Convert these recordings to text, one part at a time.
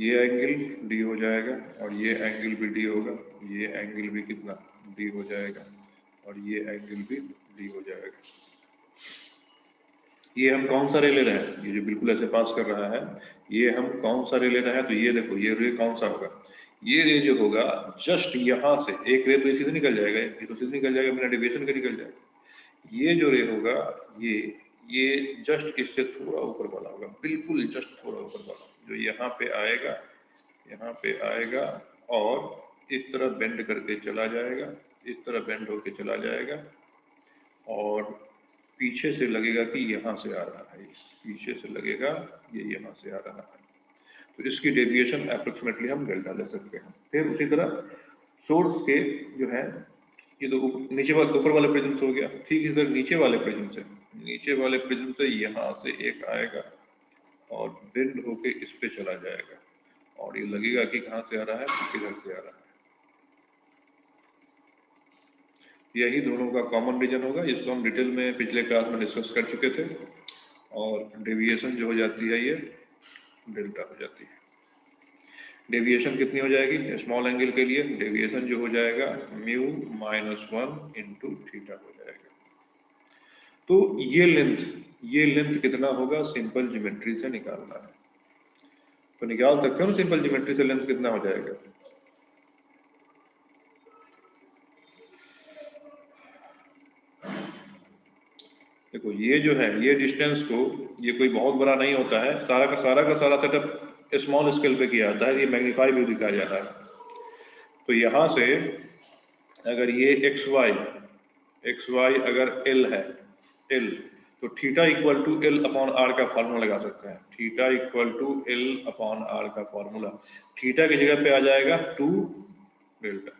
ये angle D हो जाएगा और ये एंगल भी डी होगा, ये एंगल भी कितना डी हो जाएगा और ये एंगल भी डी हो जाएगा। ये हम कौन सा रे ले रहे हैं, ये जो बिल्कुल ऐसे पास कर रहा है, ये हम कौन सा रे ले रहे हैं, तो ये देखो ये रे कौन सा होगा, ये रे जो होगा जस्ट यहाँ से एक रे तो सीधे निकल जाएगा, ये तो सीधे निकल जाएगा, बिना डेविएशन के निकल जाएगा। ये जो रे होगा ये जस्ट इससे थोड़ा ऊपर वाला होगा, बिल्कुल जस्ट थोड़ा ऊपर वाला, जो यहाँ पे आएगा और इस तरह बेंड करके चला जाएगा, इस तरह बेंड होके चला जाएगा और पीछे से लगेगा कि यहाँ से आ रहा है, पीछे से लगेगा ये यहाँ से आ रहा है, तो इसकी डेविएशन अप्रोक्सीमेटली हम डेल्टा ले सकते हैं। फिर उसी तरह सोर्स के जो है ये तो नीचे वाले ऊपर वाले प्रिज्म से हो गया, ठीक इस तरह नीचे वाले प्रिज्म से यहाँ से एक आएगा और बेंड होके इस पे चला जाएगा और ये लगेगा कि कहाँ से आ रहा है, किधर से आ रहा है। यही दोनों का कॉमन रीजन होगा, इसको हम डिटेल में पिछले क्लास में डिस्कस कर चुके थे और डेविएशन जो हो जाती है ये डेल्टा हो जाती है। डेविएशन कितनी हो जाएगी स्मॉल एंगल के लिए, डेविएशन जो हो जाएगा म्यू -1 इंटू थीटा हो जाएगा। तो ये लेंथ कितना होगा सिंपल ज्योमेट्री से निकालना है, तो निकाल सकते हो ना सिंपल ज्योमेट्री से लेंथ कितना हो जाएगा। देखो ये जो है ये डिस्टेंस को, ये कोई बहुत बड़ा नहीं होता है, सारा का सारा सेटअप स्मॉल स्केल पे किया जाता है, ये मैग्नीफाई भी दिखाया जाता है। तो यहाँ से अगर ये एक्स वाई अगर एल है, एल तो theta equal to L upon R का फार्मूला लगा सकते हैं, theta equal to L upon R का फार्मूला, थीटा की जगह पे आ जाएगा 2 डेल्टा,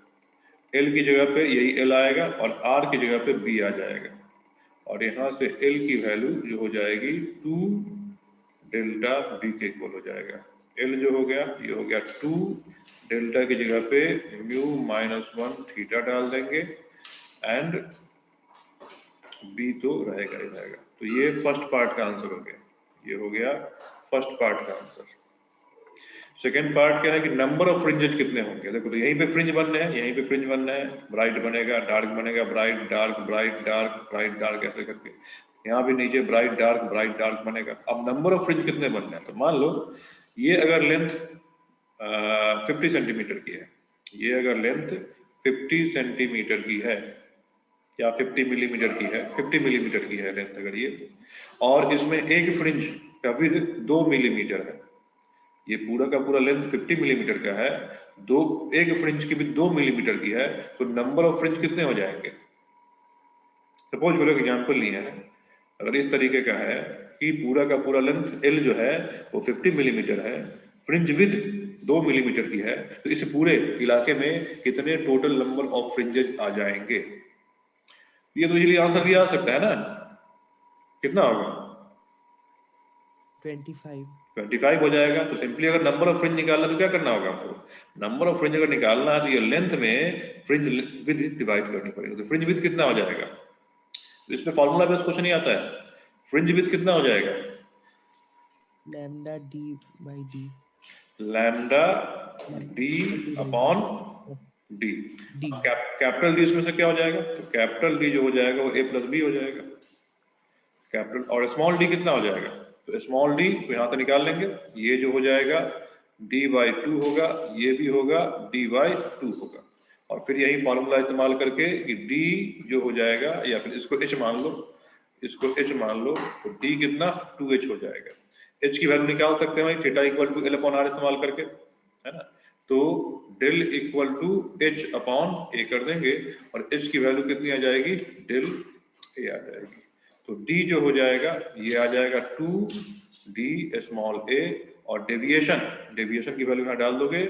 एल की जगह पे यही एल आएगा और आर की जगह पे बी आ जाएगा और यहाँ से एल की वैल्यू जो हो जाएगी 2 डेल्टा बी के इक्वल हो जाएगा। एल जो हो गया ये हो गया 2 डेल्टा की जगह पे म्यू -1 थीटा डाल देंगे एंड बी तो रहेगा ही रहेगा। तो ये फर्स्ट पार्ट का आंसर हो गया, ये हो गया फर्स्ट पार्ट का आंसर। सेकेंड पार्ट क्या है कि नंबर ऑफ फ्रिंजेस कितने होंगे। देखो तो यहीं पे फ्रिंज बनने हैं, यहीं पे फ्रिंज बनने हैं, ब्राइट बनेगा, डार्क बनेगा, bright dark bright dark bright dark ऐसे करके, यहाँ भी नीचे ब्राइट डार्क बनेगा। अब नंबर ऑफ फ्रिंज कितने बनने हैं, तो मान लो ये अगर लेंथ 50 सेंटीमीटर की है, ये अगर लेंथ 50 सेंटीमीटर की है या 50 मिलीमीटर की है, 50 मिलीमीटर की है लेंथ अगर ये, और इसमें एक फ्रिंज का विड्थ 2 मिलीमीटर है, ये पूरा का पूरा लेंथ 50 मिलीमीटर का है, एक फ्रिंज की भी 2 मिलीमीटर की है, तो नंबर ऑफ फ्रिंज कितने हो जाएंगे। सपोज करो एग्जाम्पल लिया है, अगर इस तरीके का है कि पूरा का पूरा लेंथ एल जो है वो 50 मिलीमीटर है, फ्रिंज विद 2 मिलीमीटर की है, तो इस पूरे इलाके में कितने टोटल नंबर ऑफ फ्रिंजेस आ जाएंगे। ये तो इजीली आंसर दिया जा सकता है ना, कितना होगा 25 हो जाएगा। तो सिंपली अगर नंबर ऑफ फ्रिंज निकालना तो क्या करना होगा आपको, नंबर ऑफ फ्रिंज अगर निकालना है तो ये लेंथ में फ्रिंज विद डिवाइड करनी पड़ेगी, तो फ्रिंज विद कितना हो जाएगा, तो इसमें फॉर्मूला बेस क्वेश्चन नहीं आता है, फ्रिंज विद कितना हो जाएगा lambda D by D, lambda D upon D, capital D इसमें से क्या हो जाएगा, तो कैपिटल डी जो हो जाएगा वो ए प्लस बी हो जाएगा कैपिटल, और स्मॉल डी कितना हो जाएगा, तो स्मॉल डी तो यहाँ से निकाल लेंगे, ये जो हो जाएगा d/2 होगा, ये भी होगा d/2 होगा, और फिर यही फॉर्मूला इस्तेमाल करके कि d जो हो जाएगा, या फिर इसको h मान लो, तो d कितना 2h हो जाएगा। h की वैल्यू निकाल सकते हैं theta equal to L upon R इस्तेमाल करके, है ना, तो del equal to h upon a कर देंगे और h की वैल्यू कितनी आ जाएगी, डेल a आ जाएगी, तो d जो हो जाएगा ये आ जाएगा 2d स्मॉल a, और डेविएशन की वैल्यू यहाँ डाल दोगे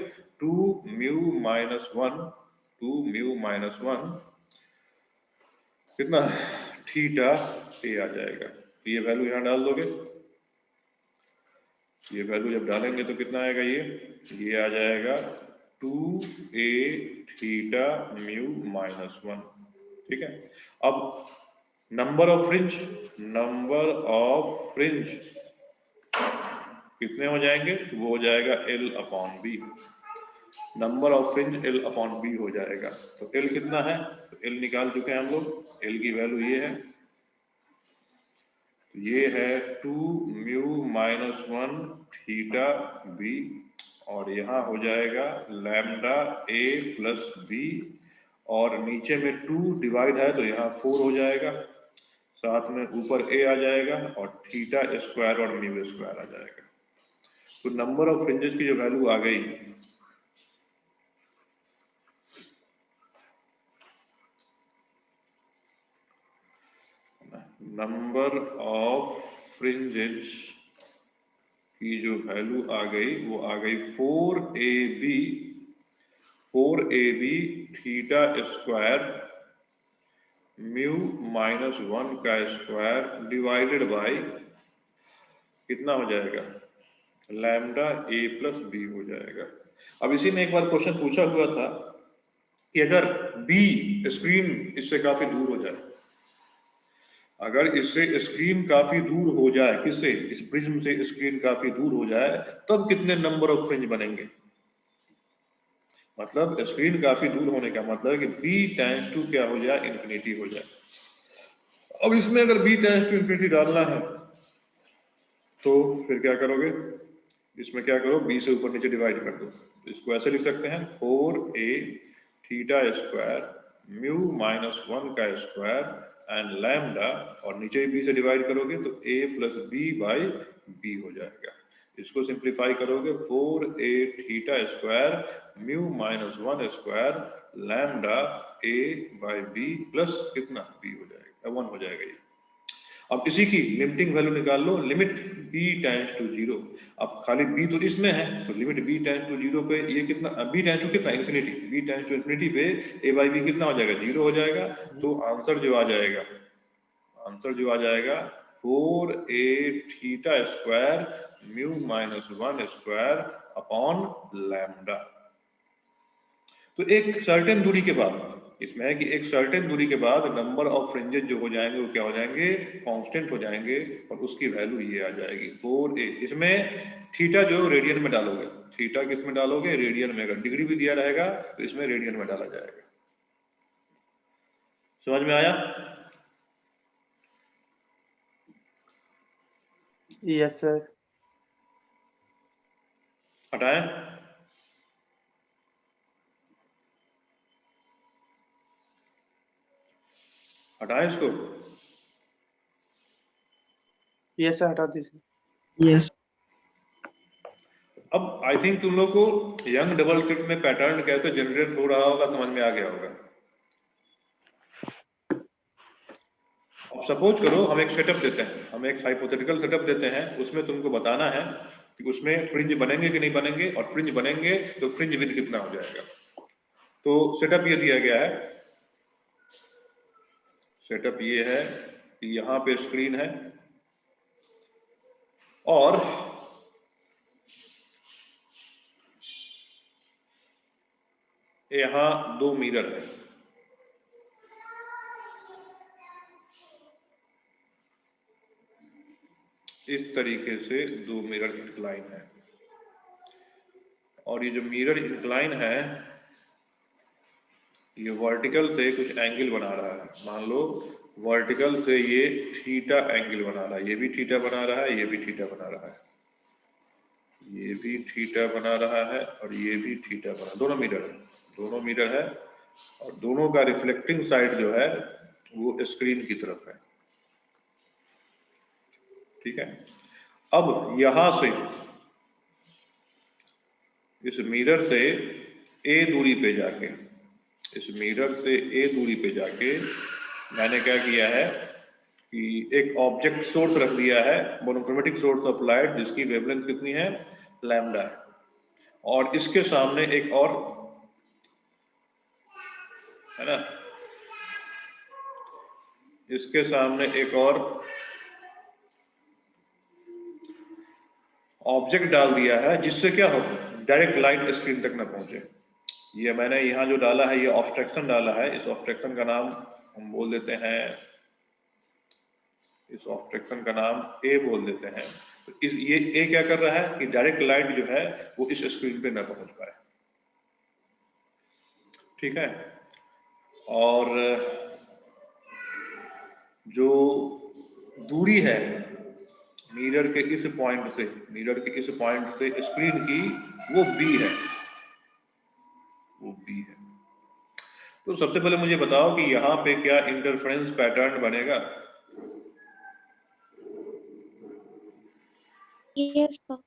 2 म्यू -1 कितना थीटा a आ जाएगा, तो ये वैल्यू यहाँ डाल दोगे, ये वैल्यू जब डालेंगे तो कितना आएगा, ये आ जाएगा 2a थीटा म्यू -1, ठीक है। अब नंबर ऑफ फ्रिंज कितने हो जाएंगे? वो हो जाएगा L/B, number of fringe L/B हो जाएगा। तो L कितना है? तो L निकाल चुके हैं हम लोग, L की वैल्यू ये है, तो ये है 2μ-1 थीटा b, और यहाँ हो जाएगा लैम्डा a प्लस b, और नीचे में 2 डिवाइड है तो यहाँ 4 हो जाएगा, साथ में ऊपर a आ जाएगा और थीटा स्क्वायर और म्यू स्क्वायर आ जाएगा। तो नंबर ऑफ फ्रिंजेस की जो वैल्यू आ गई, नंबर ऑफ फ्रिंजेस की जो वैल्यू आ गई वो आ गई 4ab थीटा स्क्वायर μ-1 का स्क्वायर डिवाइडेड बाय कितना हो जाएगा? लैम्डा a प्लस b हो जाएगा। अब इसी में एक बार क्वेश्चन पूछा हुआ था कि अगर b स्क्रीन इससे काफी दूर हो जाए, अगर इससे स्क्रीन काफी दूर हो जाए, किससे? इस प्रिज्म से स्क्रीन काफी दूर हो जाए, तब कितने नंबर ऑफ फ्रिंज बनेंगे? मतलब स्क्रीन काफी दूर होने का मतलब है कि b टेंड्स टू क्या हो जाए? इंफिनिटी हो जाए। अब इसमें अगर b टेंड्स टू इंफिनिटी डालना है तो फिर क्या करोगे? इसमें क्या करो, b से ऊपर नीचे डिवाइड कर दो। तो इसको ऐसे लिख सकते हैं 4a थीटा स्क्वायर μ-1 का स्क्वायर एंड लैम्डा, और नीचे b से डिवाइड करोगे तो a plus b by b हो जाएगा। इसको सिंप्लीफाई करोगे 4a theta square μ-1 square lambda a by b plus कितना? b हो जाएगा, 1 हो जाएगा ये। अब इसी की लिमिटिंग वैल्यू निकाल लो, लिमिट b टेंड्स टू 0। अब खाली b तो इसमें है, तो लिमिट b टेंड्स टू 0 पे ये कितना? b टेंड्स टू कितना? Infinity. b tends to infinity पे a बाई b कितना हो जाएगा? 0 हो जाएगा। तो आंसर जो आ जाएगा, 4a theta square μ-1 square upon lambda. तो एक सर्टेन दूरी के बाद, इसमें है कि एक सर्टेन दूरी के बाद नंबर ऑफ फ्रिंजेस जो हो जाएंगे वो क्या हो जाएंगे? कांस्टेंट हो जाएंगे, और उसकी वैल्यू ये आ जाएगी 4a। इसमें थीटा जो रेडियन में डालोगे, थीटा किस में डालोगे? रेडियन में। अगर डिग्री भी दिया रहेगा तो इसमें रेडियन में डाला जाएगा। समझ में आया? Yes sir. हटाएं? हटाएं इसको? यस सर, हटा दीजिए। यस। अब आई थिंक तुम लोग को यंग डबल स्लिट में पैटर्न कैसे जनरेट हो रहा होगा समझ में आ गया होगा। अब सपोज करो हम एक सेटअप देते हैं, हम एक हाइपोथेटिकल सेटअप देते हैं, उसमें तुमको बताना है कि उसमें फ्रिंज बनेंगे कि नहीं बनेंगे, और फ्रिंज बनेंगे तो फ्रिंज विड्थ कितना हो जाएगा। तो सेटअप ये दिया गया है, सेटअप ये है कि यहाँ पे स्क्रीन है और यहाँ 2 मिरर है। इस तरीके से 2 मिरर इंक्लाइन है, और ये जो मिरर इंक्लाइन है ये वर्टिकल से कुछ एंगल बना रहा है। मान लो वर्टिकल से ये थीटा एंगल बना रहा है, ये भी थीटा बना रहा है, ये भी थीटा बना रहा है, ये भी थीटा बना रहा है, और ये भी थीटा बना, दोनों मिरर है, और दोनों का रिफ्लेक्टिंग साइड जो है वो स्क्रीन की तरफ है। ठीक है। अब यहां से इस मिरर से a दूरी पे जाके, इस मिरर से a दूरी पे जाके मैंने क्या किया है कि एक ऑब्जेक्ट सोर्स रख दिया है, मोनोक्रोमेटिक सोर्स ऑफ लाइट, जिसकी वेवलेंथ कितनी है? लैम्डा है, और इसके सामने एक और है ना, इसके सामने एक और ऑब्जेक्ट डाल दिया है, जिससे क्या हो? डायरेक्ट लाइट स्क्रीन तक ना पहुंचे। ये मैंने यहाँ जो डाला है ये ऑब्स्ट्रक्शन डाला है, इस ऑब्स्ट्रक्शन का नाम हम बोल देते हैं, इस ऑब्स्ट्रक्शन का नाम A बोल देते हैं। तो ये क्या कर रहा है कि डायरेक्ट लाइट जो है वो इस स्क्रीन पे ना पहुंच पाए, ठीक है। और जो दूरी है मिरर के इस पॉइंट से स्क्रीन की, वो बी है, वो बी है। तो सबसे पहले मुझे बताओ कि यहाँ पे क्या इंटरफेरेंस पैटर्न बनेगा? Yes sir.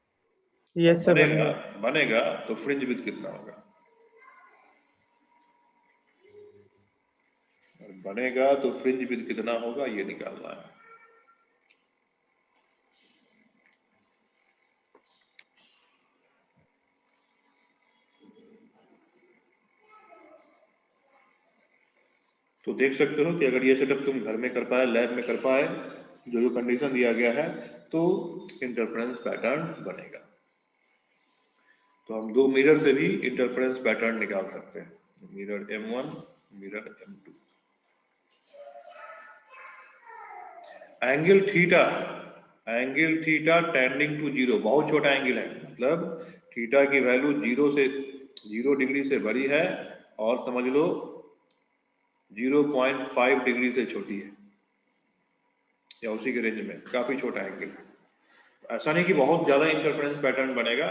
यस सर बनेगा, बनेगा तो फ्रिंज विड्थ कितना होगा? बनेगा तो फ्रिंज विड्थ कितना होगा ये निकालना है। तो देख सकते हो कि अगर ये सेटअप तुम घर में कर पाए, लैब में कर पाए, जो कंडीशन दिया गया है, तो इंटरफेरेंस पैटर्न बनेगा। तो हम दो मिरर से भी इंटरफेरेंस पैटर्न निकाल सकते हैं, mirror M1, mirror M2। Angle theta tending to zero, बहुत छोटा एंगल है, मतलब थीटा की वैल्यू 0 डिग्री से बड़ी है, और समझ लो 0.5 डिग्री से छोटी है, या उसी के रेंज में, काफी छोटा एंगल। ऐसा नहीं कि बहुत ज्यादा इंटरफेरेंस पैटर्न बनेगा,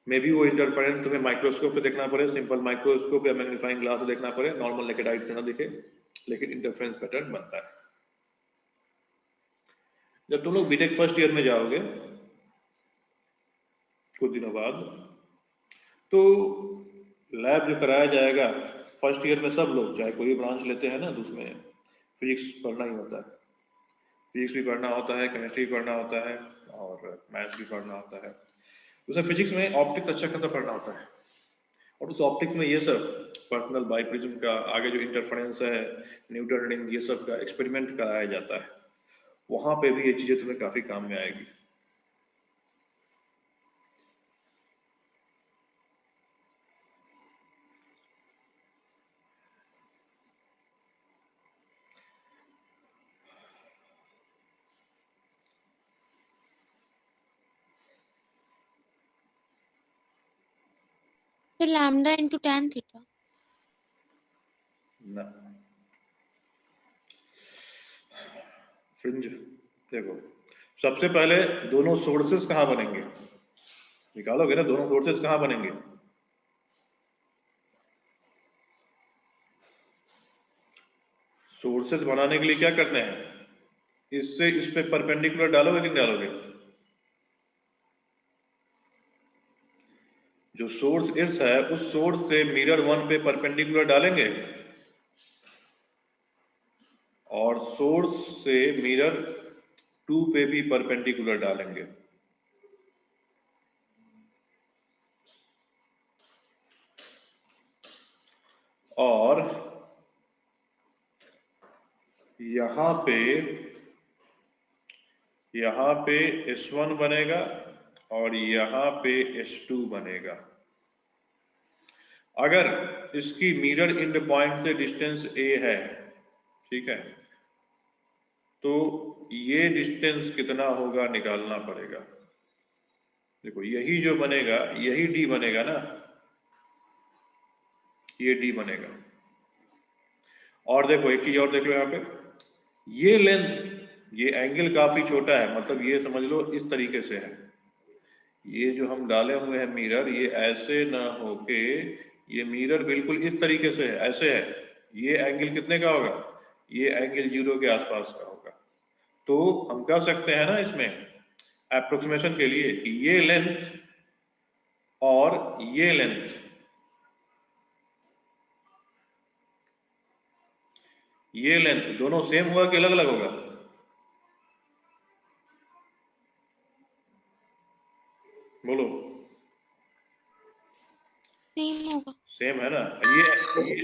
मे बी वो इंटरफेरेंस तुम्हें माइक्रोस्कोप पे देखना पड़े, सिंपल माइक्रोस्कोप या मैग्नीफाइंग ग्लास से देखना पड़े, नॉर्मल नेकेड आई से ना दिखे, लेकिन इंटरफेरेंस पैटर्न बनता है। जब तुम लोग बीटेक फर्स्ट ईयर में जाओगे कुछ दिनों बाद, तो लैब जो कराया जाएगा फर्स्ट ईयर में, सब लोग चाहे कोई ब्रांच लेते हैं ना, तो उसमें फिजिक्स पढ़ना ही होता है, फिजिक्स भी पढ़ना होता है, केमिस्ट्री भी पढ़ना होता है, और मैथ्स भी पढ़ना होता है। उसमें फिजिक्स में ऑप्टिक्स अच्छा खासा पढ़ना होता है, और उस ऑप्टिक्स में ये सब पर्सनल बाइप्रिज्म का, आगे जो इंटरफेरेंस है, न्यूटन रिंग, ये सब का एक्सपेरिमेंट कराया जाता है। वहां पे भी ये चीजें तुम्हें काफी काम में आएगी। तो लैम्डा इंटू tan थीटा। ना, फ्रिंज देखो, सबसे पहले दोनों सोर्सेस कहां बनेंगे, निकालोगे ना, दोनों सोर्सेस कहां बनेंगे? सोर्सेस बनाने के लिए क्या करना है, इससे इस पे परपेंडिकुलर डालोगे कि नहीं डालोगे? जो सोर्स एस है, उस सोर्स से मिरर 1 पे परपेंडिकुलर डालेंगे, और सोर्स से मिरर 2 पे भी परपेंडिकुलर डालेंगे। और यहां पे S1 बनेगा, और यहां पे S2 बनेगा। अगर इसकी मिरर एंड पॉइंट से डिस्टेंस a है, ठीक है, तो ये डिस्टेंस कितना होगा निकालना पड़ेगा। देखो यही जो बनेगा, यही d बनेगा ना, ये d बनेगा। और देखो एक चीज और देख लो, यहाँ पे ये लेंथ, ये एंगल काफी छोटा है, मतलब ये समझ लो इस तरीके से है, ये जो हम डाले हुए हैं मिरर, ये ऐसे ना होके, ये मिरर बिल्कुल इस तरीके से है, ऐसे है। ये एंगल कितने का होगा? ये एंगल 0 के आसपास का होगा। तो हम कह सकते हैं ना इसमें अप्रोक्सीमेशन के लिए कि ये लेंथ और ये लेंथ, ये लेंथ दोनों सेम होगा कि अलग अलग होगा? बोलो। सेम होगा। सेम है ना। ये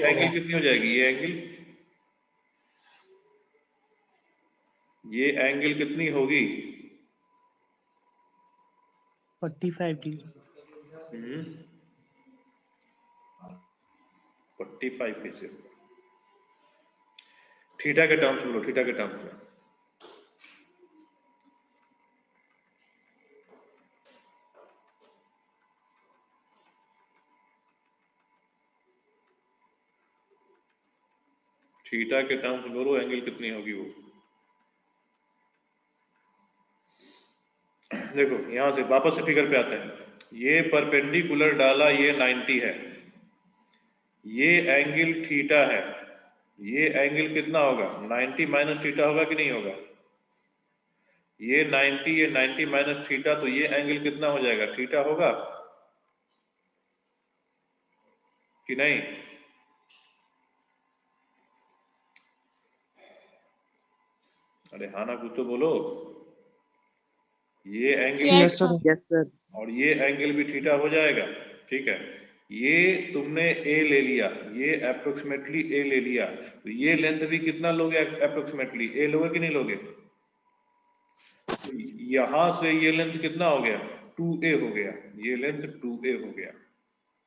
एंगल कितनी हो जाएगी, ये एंगल कितनी होगी? 45 डिग्री। 45 कैसे होगा? थीटा के टर्म्स बोलो, थीटा के टर्म्स में। थीटा के टर्म्स में बोलो एंगल कितनी होगी वो। देखो यहां से वापस से फिगर पे आते हैं, ये परपेंडिकुलर डाला, ये 90 है, ये एंगल थीटा है, ये एंगल कितना होगा 90 माइनस थीटा होगा कि नहीं होगा? ये 90 माइनस थीटा, तो ये एंगल कितना हो जाएगा, थीटा होगा कि नहीं? अरे हाँ ना कुछ तो बोलो। ये angle Yes, sir. yes sir, और ये एंगल भी थीटा हो जाएगा, ठीक है। ये तुमने ए ले लिया, ये अप्रोक्सीमेटली ए ले लिया, तो ये लेंथ भी कितना लोगे अप्रोक्सीमेटली, ए लोगे कि नहीं लोगे? तो यहां से ये लेंथ कितना हो गया, 2a हो गया, ये लेंथ 2a हो गया,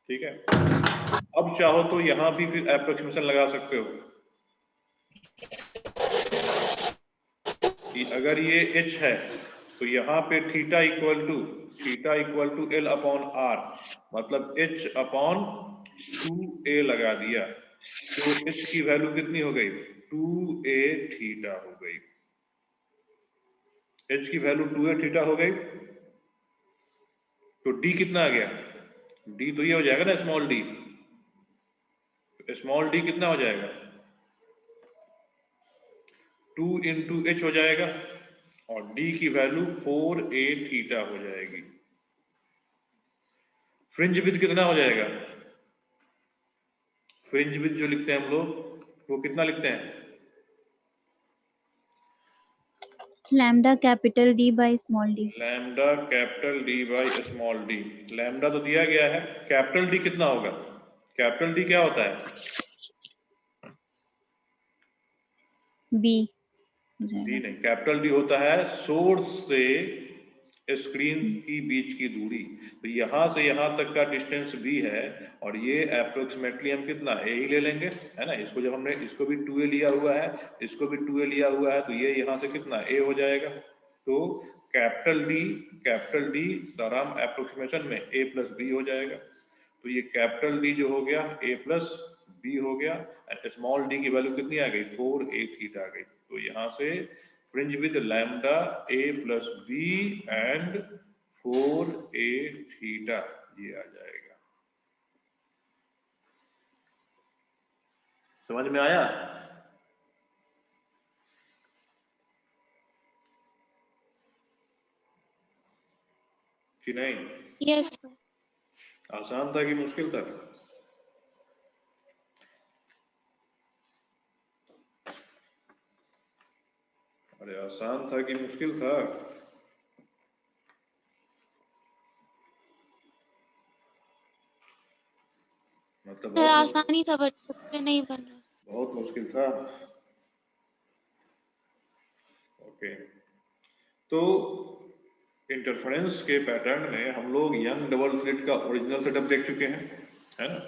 ठीक है। अब चाहो तो यहां भी फिर अप्रोक्सीमेशन लगा सकते हो कि अगर ये h है तो यहाँ पे theta equal to L upon R, मतलब h अपॉन 2a लगा दिया, तो h की वैल्यू कितनी हो गई, 2a थीटा हो गई। h की वैल्यू 2a थीटा हो गई, तो d कितना आ गया, d तो ये हो जाएगा ना स्मॉल d, स्मॉल d कितना हो जाएगा, 2 इंटू एच हो जाएगा, और d की वैल्यू 4a थीटा हो जाएगी। फ्रिंज विड्थ कितना हो जाएगा, फ्रिंज विड्थ जो लिखते हैं हम लोग वो कितना लिखते हैं, lambda capital D by small D. Lambda capital D by small D. Lambda तो दिया गया है, कैपिटल डी कितना होगा, कैपिटल डी क्या होता है, बी डी नहीं, कैपिटल डी होता है सोर्स से स्क्रीन की बीच की दूरी, तो यहां से यहां तक का डिस्टेंस भी है, और ये अप्रोक्सीमेटली हम कितना ए ही ले लेंगे, है ना। इसको जब हमने इसको भी 2a लिया हुआ है, इसको भी 2a लिया हुआ है, तो ये यहां से कितना ए हो जाएगा। तो कैपिटल डी दौरान अप्रोक्सीमेशन में a प्लस बी हो जाएगा, तो ये कैपिटल डी जो हो गया a प्लस बी हो गया, एंड स्मॉल डी की वैल्यू कितनी आ गई, 4a थीटा आ गई। तो यहाँ से fringe with lambda a plus B and 4a theta ये आ जाएगा। समझ में आया? कि नहीं? Yes, sir. आसान था कि मुश्किल था? अरे आसान था कि मुश्किल था? मतलब सर आसानी था बट उससे नहीं बन रहा। बहुत मुश्किल था। ओके, तो इंटरफेरेंस के पैटर्न में हम लोग यंग डबल स्लिट का ओरिजिनल सेटअप देख चुके हैं, है ना।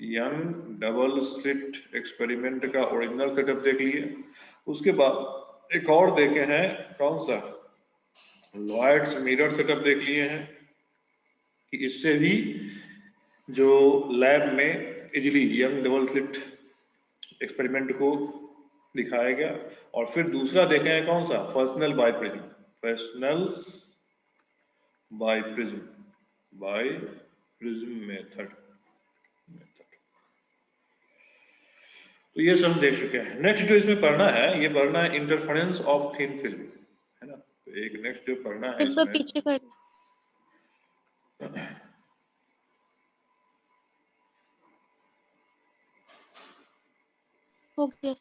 यंग डबल स्लिट एक्सपेरिमेंट का ओरिजिनल सेटअप देख लिए, उसके बाद एक और देखे हैं, कौन सा, लॉयड्स मिरर सेटअप देख लिए हैं, कि इससे भी जो लैब में easily young double slit experiment को दिखाया गया। और फिर दूसरा देखे हैं कौन सा, Fresnel biprism, Fresnel biprism method. तो ये सब देख चुके हैं। नेक्स्ट जो इसमें पढ़ना है, ये पढ़ना है इंटरफेरेंस ऑफ थिन फिल्म, है ना। तो एक नेक्स्ट जो पढ़ना है एक बार इसमें, पीछे कर। हो गया।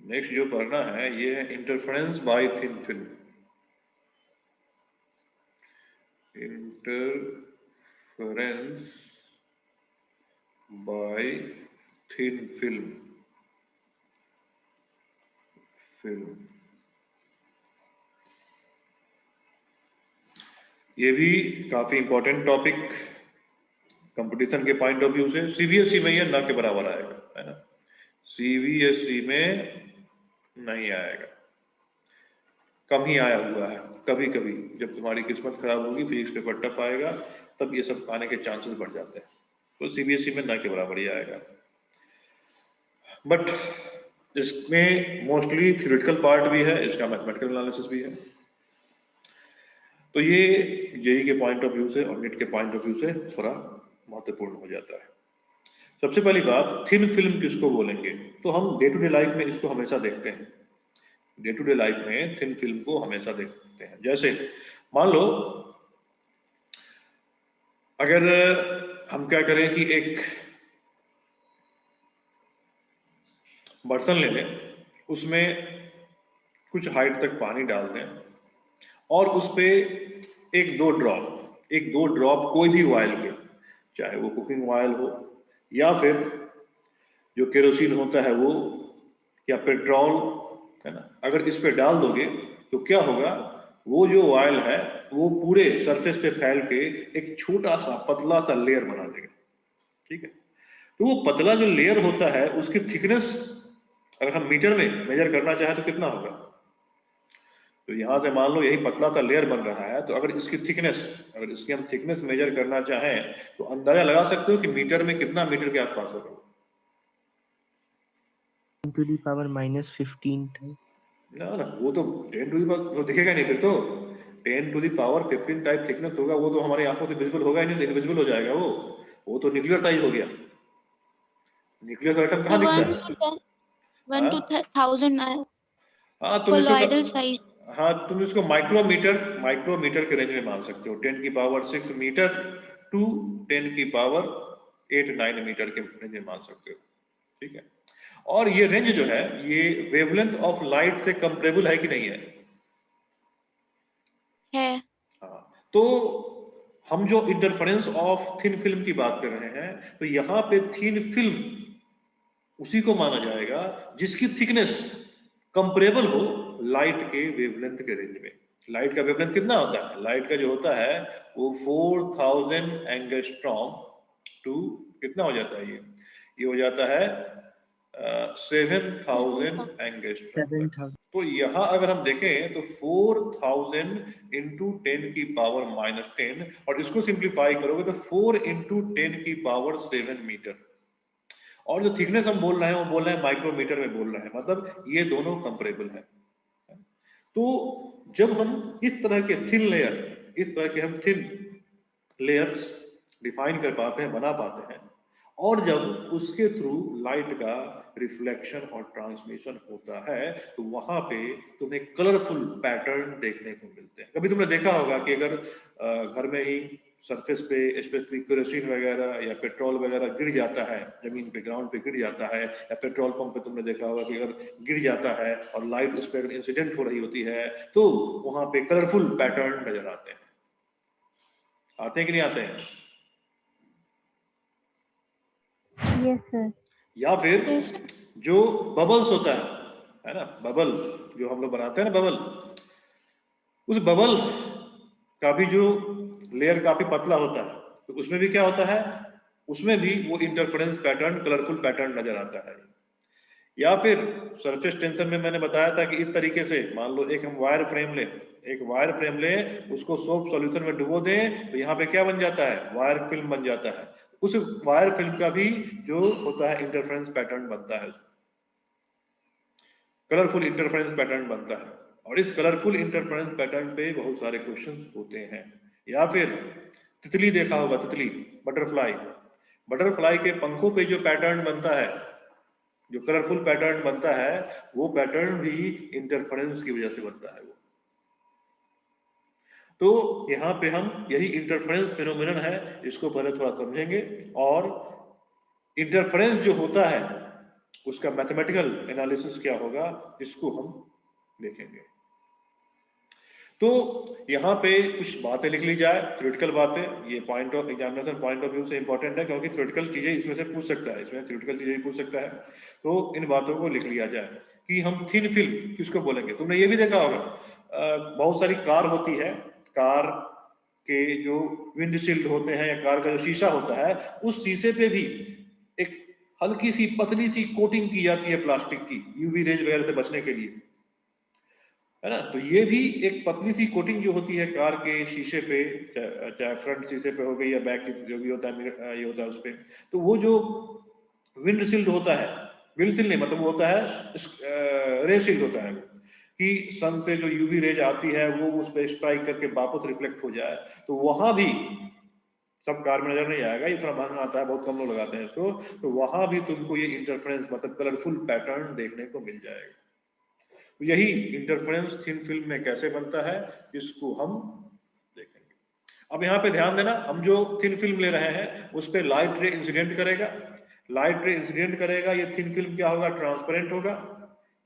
नेक्स्ट जो पढ़ना है ये है interference bye thin film, interference bye thin film. ये भी काफी इंपॉर्टेंट टॉपिक कंपटीशन के पॉइंट ऑफ व्यू से। सीबीएसई में ये ना के बराबर आएगा, है ना, सीबीएसई में नहीं आएगा, कम ही आया हुआ है। कभी कभी जब तुम्हारी किस्मत खराब होगी, फिजिक्स पेपर टफ आएगा, तब ये सब आने के चांसेस बढ़ जाते हैं। तो सीबीएसई में ना के बराबर ही आएगा। बट इसमें मोस्टली थ्योरेटिकल पार्ट भी है, इसका मैथमेटिकल एनालिसिस भी है। तो ये जेई के पॉइंट ऑफ व्यू से और नीट के पॉइंट ऑफ व्यू से थोड़ा महत्वपूर्ण हो जाता है। सबसे पहली बात, थिन फिल्म किसको बोलेंगे? तो हम डे टू डे लाइफ में इसको हमेशा देखते हैं, डे टू डे लाइफ में थिन फिल्म को हमेशा देखते हैं। जैसे मान लो अगर हम क्या करें कि एक बर्तन ले लें, उसमें कुछ हाइट तक पानी डाल दें और उस पे एक दो ड्रॉप कोई भी ऑयल के, चाहे वो कुकिंग ऑयल हो या फिर जो केरोसिन होता है वो, या पेट्रोल, है ना, अगर इस पे डाल दोगे तो क्या होगा, वो जो ऑयल है वो पूरे सरफेस पे फैल के एक छोटा सा पतला सा लेयर बना देगा। ठीक है, तो वो पतला जो लेयर होता है उसकी थिकनेस अगर हम मीटर में मेजर करना चाहें तो कितना होगा? तो यहां से मान लो यही पतला सा लेयर बन रहा है, तो अगर इसकी थिकनेस, अगर इसकी हम थिकनेस मेजर करना चाहें तो अंदाजा लगा सकते हो कि मीटर में कितना मीटर के आसपास होगा? 10 to the power minus 15 type. ना, वो तो 10 टू दी पावर तो दिखेगा नहीं, फिर तो 10 to the power 15 type thickness होगा, वो तो हमारी आंखों से विजिबल होगा ही नहीं, इनविजिबल हो जाएगा वो तो न्यूक्लियर साइज हो गया। न्यूक्लियर एटम कहाँ तो दिखता 1 है? to 10 1 हाँ? to 1000 हाँ, कोलॉइडल साइज। हाँ, तुम इसको माइक्रोमीटर के रेंज में मान सकते हो, 10 की पावर 6 मीटर टू 10 की पावर 8-9 मीटर के रेंज में मान सकते हो। ठीक है, और ये रेंज जो है ये वेवलेंथ ऑफ लाइट से कंपेरेबल है कि नहीं है? है। हाँ, तो हम जो इंटरफेरेंस ऑफ थिन फिल्म की बात कर रहे हैं, तो यहाँ पे थिन फिल्म उसी को माना जाएगा जिसकी थिकनेस कंपेरेबल हो लाइट के वेवलेंथ के रेंज में। लाइट का वेवलेंथ कितना होता है? लाइट का जो होता है वो 4000 एंगस्ट्रॉम टू कितना हो जाता है? ये हो जाता है 7000 एंगस्ट्रॉम। 7000। तो यहाँ अगर हम देखें तो 4000 इंटू 10 की पावर -10, और इसको सिंप्लीफाई करोगे तो 4 इंटू 10 की पावर 7 मीटर। और जो थिकनेस हम बोल रहे हैं वो बोल रहे हैं माइक्रोमीटर में बोल रहे हैं, मतलब ये दोनों कंपेरेबल है। तो जब हम इस तरह के हम थिन लेयर्स डिफाइन कर पाते हैं, बना पाते हैं, और जब उसके थ्रू लाइट का रिफ्लेक्शन और ट्रांसमिशन होता है तो वहां पे तुम्हें कलरफुल पैटर्न देखने को मिलते हैं। कभी तुमने देखा होगा कि अगर घर में ही सरफेस पे स्पेशली केरोसिन वगैरह या पेट्रोल वगैरह गिर जाता है, जमीन पे ग्राउंड पे गिर जाता है, या पेट्रोल पंप पे तुमने देखा होगा कि अगर गिर जाता है और लाइट उस पर इंसिडेंट हो रही होती है तो वहां पे कलरफुल पैटर्न नजर आते हैं। आते हैं कि नहीं आते हैं? Yes sir. या फिर Yes. जो बबल्स होता है ना, बबल जो हम लोग बनाते हैं ना, बबल, उस बबल का भी जो लेयर काफी पतला होता है, तो उसमें भी क्या होता है, उसमें भी वो इंटरफेरेंस पैटर्न, कलरफुल पैटर्न नजर आता है। या फिर सरफेस टेंशन में मैंने बताया था कि इस तरीके से मान लो एक वायर फ्रेम ले, उसको सोप सॉल्यूशन में डुबो दें तो यहाँ पे क्या बन जाता है? वायर फिल्म बन जाता है। उस वायर फिल्म का भी जो होता है इंटरफेरेंस पैटर्न बनता है, कलरफुल इंटरफेरेंस पैटर्न बनता है, और इस कलरफुल इंटरफेरेंस पैटर्न पे बहुत सारे क्वेश्चंस होते हैं। या फिर तितली देखा होगा, तितली, बटरफ्लाई के पंखों पे जो पैटर्न बनता है, जो कलरफुल पैटर्न बनता है, वो पैटर्न भी इंटरफेरेंस की वजह से बनता है। वो तो यहाँ पे हम यही इंटरफेरेंस फिनोमिनन है, इसको पहले थोड़ा समझेंगे, और इंटरफेरेंस जो होता है उसका मैथमेटिकल एनालिसिस क्या होगा इसको हम देखेंगे। तो यहाँ पे कुछ बातें लिख ली जाए, थ्योरेटिकल बातें, ये point of examination point of view से इंपॉर्टेंट है, क्योंकि थ्योरेटिकल चीजें इसमें से पूछ सकता है, इसमें थ्योरेटिकल चीजें पूछ सकता है। तो इन बातों को लिख लिया जाए कि हम थिन फिल्म किसको बोलेंगे। तुमने ये भी देखा होगा बहुत सारी कार होती है, कार के जो विंडशील्ड होते हैं या कार का जो शीशा होता है, उस शीशे पे भी एक हल्की सी पतली सी कोटिंग की जाती है प्लास्टिक की, यूवी रेज वगैरह से बचने के लिए, है ना। तो ये भी एक पतली सी कोटिंग जो होती है कार के शीशे पे, चाहे फ्रंट शीशे पे हो गई या बैक जो भी होता है ये होता है उस पे, तो वो जो विंडशील्ड होता है विल नहीं, मतलब वो होता है रे शील्ड होता है कि सन से जो यूवी रेज आती है वो उस पर स्ट्राइक करके वापस रिफ्लेक्ट हो जाए। तो वहां भी सब कार में नजर नहीं आएगा, ये थोड़ा महंगा आता है, बहुत कम लोग लगाते हैं इसको, तो वहां भी तुमको ये इंटरफेरेंस मतलब कलरफुल पैटर्न देखने को मिल जाएगा। तो यही इंटरफेरेंस थिन फिल्म में कैसे बनता है इसको हम देखेंगे। अब यहाँ पे ध्यान देना, हम जो थिन फिल्म ले रहे हैं उस पर लाइट रे इंसिडेंट करेगा, लाइट रे इंसिडेंट करेगा, ये थिन फिल्म क्या होगा, ट्रांसपेरेंट होगा,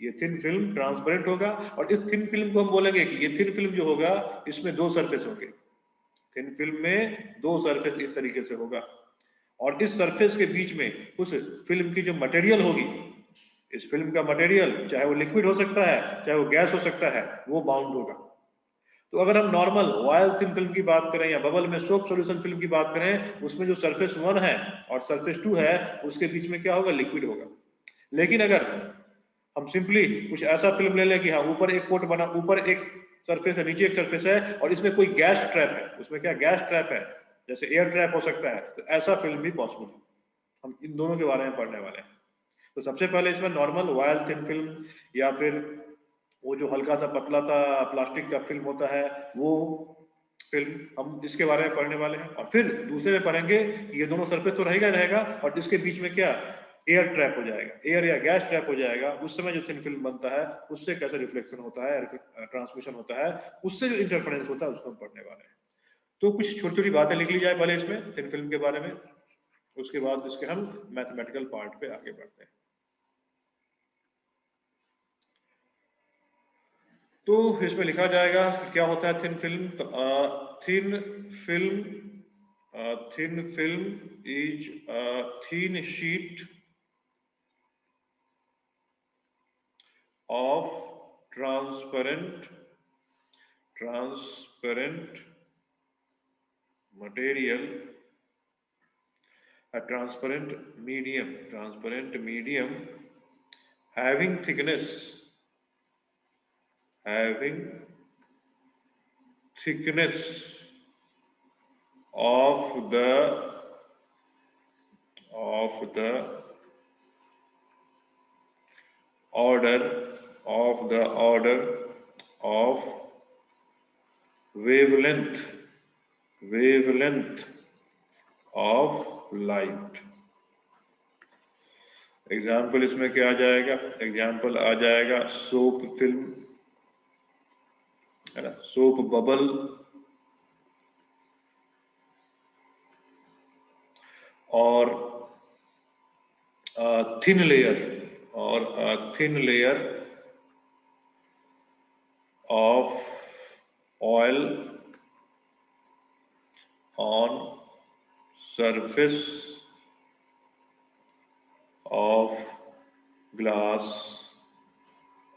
ये थिन फिल्म ट्रांसपेरेंट होगा। और इस थिन फिल्म को हम बोलेंगे कि ये थिन फिल्म जो होगा इसमें दो सरफेस होंगे, थिन फिल्म में दो सरफेस इस तरीके से होगा, और इस सरफेस के बीच में उस फिल्म की जो मटेरियल होगी, इस फिल्म का मटेरियल चाहे वो लिक्विड हो सकता है चाहे वो गैस हो सकता है, वो बाउंड होगा। तो अगर हम नॉर्मल ऑयल थिन फिल्म की बात करें या बबल में सोप सॉल्यूशन फिल्म की बात करें, उसमें जो सरफेस 1 है और सरफेस 2 है उसके बीच में क्या होगा, लिक्विड होगा। लेकिन अगर हम सिंपली कुछ ऐसा फिल्म ले लें कि हाँ ऊपर एक कोट बना, ऊपर एक सरफेस है नीचे एक सरफेस है और इसमें कोई गैस ट्रैप है, उसमें क्या गैस ट्रैप है, जैसे एयर ट्रैप हो सकता है, तो ऐसा फिल्म भी पॉसिबल है। हम इन दोनों के बारे में पढ़ने वाले हैं। तो सबसे पहले इसमें नॉर्मल ऑयल थिन फिल्म या फिर वो जो हल्का सा पतला सा प्लास्टिक का फिल्म होता है वो फिल्म, हम इसके बारे में पढ़ने वाले हैं। और फिर दूसरे में पढ़ेंगे कि ये दोनों सरफेस तो रहेगा रहेगा और इसके बीच में क्या एयर ट्रैप हो जाएगा, एयर या गैस ट्रैप हो जाएगा, उस समय जो थिन फिल्म बनता है उससे कैसे रिफ्लेक्शन होता है, ट्रांसमिशन होता है, उससे जो इंटरफेरेंस होता है उसको हम पढ़ने वाले हैं। तो कुछ छोटी छोटी बातें लिख ली जाए पहले इसमें थिन फिल्म के बारे में, उसके बाद इसके हम मैथमेटिकल पार्ट पे आगे बढ़ते हैं। तो इसमें लिखा जाएगा कि क्या होता है thin film. Thin film is thin sheet of transparent material, a transparent medium having thickness of the order of wavelength of light। Example इसमें क्या आ जाएगा, एग्जाम्पल आ जाएगा सोप फिल्म, है ना, सोप बबल और thin layer of oil on surface of glass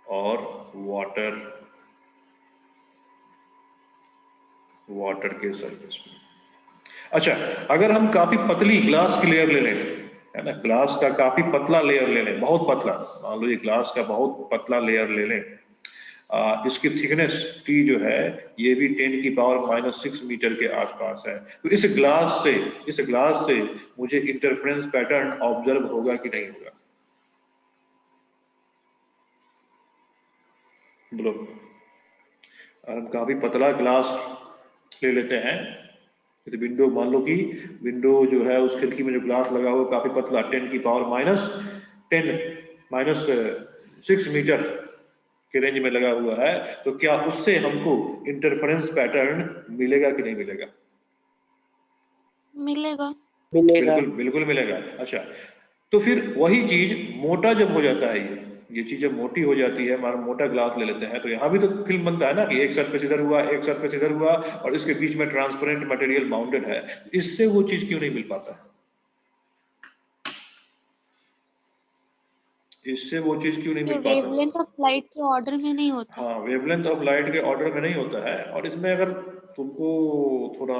or water के surface में। अच्छा, अगर हम काफी पतली ग्लास की लेयर ले लें, है ना, ग्लास का काफी पतला लेयर ले लें, बहुत पतला, मान लो ये ग्लास का बहुत पतला लेयर ले लें, इसकी थिकनेस T जो है ये भी 10⁻⁻⁶ मीटर के आसपास है। तो इस ग्लास से मुझे इंटरफेरेंस पैटर्न ऑब्जर्व होगा कि नहीं होगा, बोलो। हम काफी पतला ग्लास ले लेते हैं, तो विंडो, मान लो कि विंडो जो है उस खिड़की में जो ग्लास लगा हुआ काफी पतला 10⁻⁻⁶ मीटर के रेंज में लगा हुआ है, तो क्या उससे हमको इंटरफेरेंस पैटर्न मिलेगा कि नहीं मिलेगा? मिलेगा। बिल्कुल मिलेगा। अच्छा, तो फिर वही चीज मोटा जब हो जाता है, ये चीज जब मोटी हो जाती है, हमारा मोटा ग्लास ले लेते हैं, तो यहाँ भी तो फिल्म बनता है ना कि एक सरफेस इधर हुआ, एक सरफेस इधर हुआ और इसके बीच में ट्रांसपेरेंट मटेरियल बाउंडेड है, इससे वो चीज क्यों नहीं मिल पाता है? इससे वो चीज क्यों नहीं मिल पाता? वेवलेंथ ऑफ लाइट के ऑर्डर में नहीं होता। हाँ, वेवलेंथ ऑफ लाइट के ऑर्डर में नहीं होता है। और इसमें अगर तुमको थोड़ा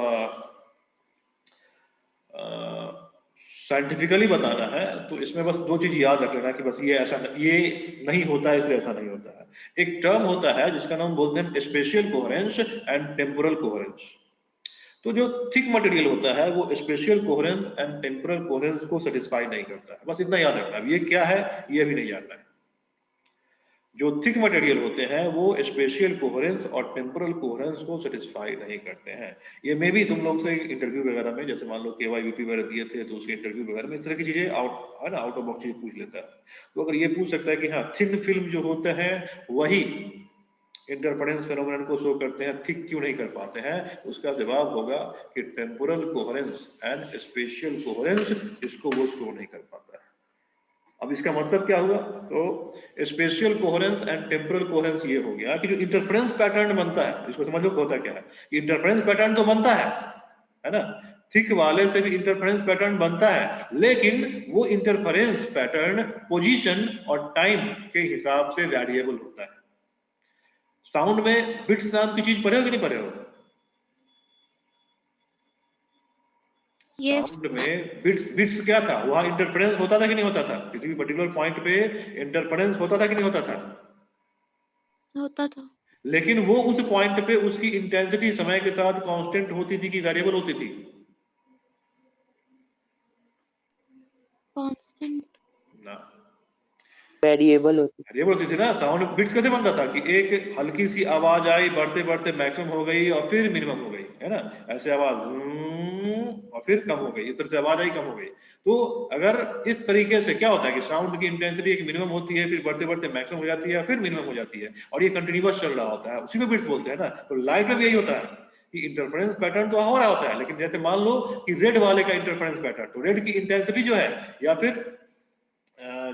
साइंटिफिकली बताना है तो इसमें बस दो चीज याद रख लेना कि बस ये नहीं होता है, इसलिए ऐसा नहीं होता है। एक टर्म होता है जिसका नाम बोलते हैं spatial coherence and temporal coherence. तो जो थिक मटेरियल होता है वो spatial coherence and temporal coherence को सेटिस्फाई नहीं करता है। बस इतना याद रखना। अब ये क्या है ये अभी नहीं जानना है। जो थिक मटेरियल होते हैं वो स्पेशियल कोहेरेंस और टेम्पोरल कोहेरेंस को सेटिस्फाई नहीं करते हैं। ये मे भी तुम लोग से इंटरव्यू वगैरह में, जैसे मान लो KYUP वगैरह दिए थे तो उसके इंटरव्यू वगैरह में इस तरह की चीजें आउट है ना, आउट ऑफ बॉक्स चीज पूछ लेता है। तो अगर ये पूछ सकता है कि हाँ थिन फिल्म जो होते हैं वही इंटरफेरेंस फेनोमेनन को शो करते हैं, थिक क्यों नहीं कर पाते हैं, उसका जवाब होगा कि temporal coherence and spatial coherence इसको वो शो नहीं कर पाता है। अब इसका मतलब क्या हुआ? तो spatial coherence and temporal coherence ये हो गया कि जो इंटरफेरेंस पैटर्न बनता है, इसको समझ लो होता क्या है। इंटरफेरेंस पैटर्न तो बनता है ना, थिक वाले से भी इंटरफेरेंस पैटर्न बनता है, लेकिन वो इंटरफेरेंस पैटर्न पोजीशन और टाइम के हिसाब से वेरिएबल होता है। साउंड में बिट्स नाम की चीज पढ़े हो कि नहीं पढ़े हो? यस साउंड में बिट्स क्या था? वहां इंटरफेरेंस होता था कि नहीं होता था? किसी भी पर्टिकुलर पॉइंट पे इंटरफेरेंस होता था कि नहीं होता था? होता था। लेकिन वो उस पॉइंट पे उसकी इंटेंसिटी समय के साथ कांस्टेंट होती थी कि वेरिएबल होती थी? कांस्टेंट ना, वेरिएबल होती वेरिएबल होती थी ना। साउंड बिट्स कैसे बनता था कि एक हल्की सी आवाज आई, बढ़ते बढ़ते मैक्सिमम हो गई और फिर मिनिमम हो गई, है ना, ऐसे आवाज और फिर कम हो गई, इस तरह से आवाज आई कम हो गई। तो अगर इस तरीके से क्या होता है कि साउंड की इंटेंसिटी एक मिनिमम होती है, फिर बढ़ते बढ़ते मैक्सिमम हो जाती है, फिर मिनिमम हो जाती है, और ये कंटिन्यूअस चल रहा होता है, उसी को बिट्स बोलते हैं ना। तो लाइट में भी यही होता है कि इंटरफेरेंस पैटर्न तो हो रहा होता है, लेकिन जैसे मान लो कि रेड वाले का इंटरफेरेंस पैटर्न, तो रेड की इंटेंसिटी जो है या फिर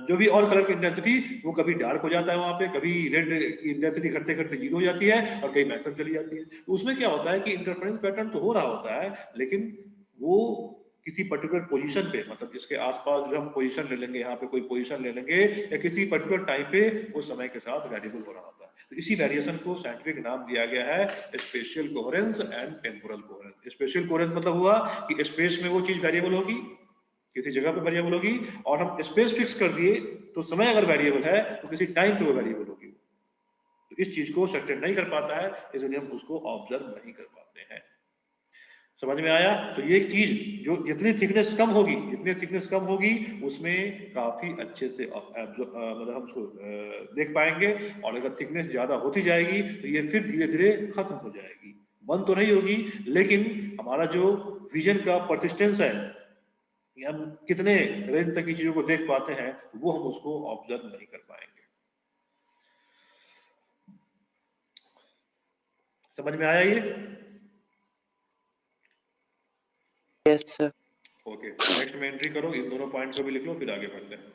जो भी और कलर की इंटेंसिटी वो कभी डार्क हो जाता है वहां पे, कभी रेड की इंटेंसिटी घटते घटते 0 हो जाती है और कहीं मैक्सिमम चली जाती है। तो उसमें क्या होता है कि इंटरफेरेंस पैटर्न तो हो रहा होता है, लेकिन वो किसी पर्टिकुलर पोजीशन पे, मतलब इसके आसपास जो हम पोजीशन ले लेंगे, यहाँ पे कोई पोजीशन ले लेंगे या किसी पर्टिकुलर टाइम पे वो समय के साथ वेरिएबल हो रहा होता है। तो इसी वेरिएशन को साइंटिफिक नाम दिया गया है spatial coherence and temporal coherence. Spatial coherence मतलब हुआ कि स्पेस में वो चीज वेरिएबल होगी, किसी जगह पे वेरिएबल होगी, और हम स्पेस फिक्स कर दिए तो समय अगर वेरिएबल है तो किसी टाइम पे वो वेरिएबल होगी। तो इस चीज को सर्टेन नहीं कर पाता है, इसलिए हम उसको ऑब्जर्व नहीं कर पाते हैं। समझ में आया? तो ये चीज जो जितनी थिकनेस कम होगी, जितनी थिकनेस कम होगी उसमें काफी अच्छे से मतलब हम उसको देख पाएंगे, और अगर थिकनेस ज्यादा होती जाएगी तो ये फिर धीरे धीरे खत्म हो जाएगी, बंद तो नहीं होगी, लेकिन हमारा जो विजन का परसिस्टेंस है, हम कितने रेंज तक की चीजों को देख पाते हैं, वो हम उसको ऑब्जर्व नहीं कर पाएंगे। समझ में आया ये? है। Yes sir. ओके, नेक्स्ट में एंट्री करो, इन दोनों पॉइंट को भी लिख लो, फिर आगे बढ़ते हैं।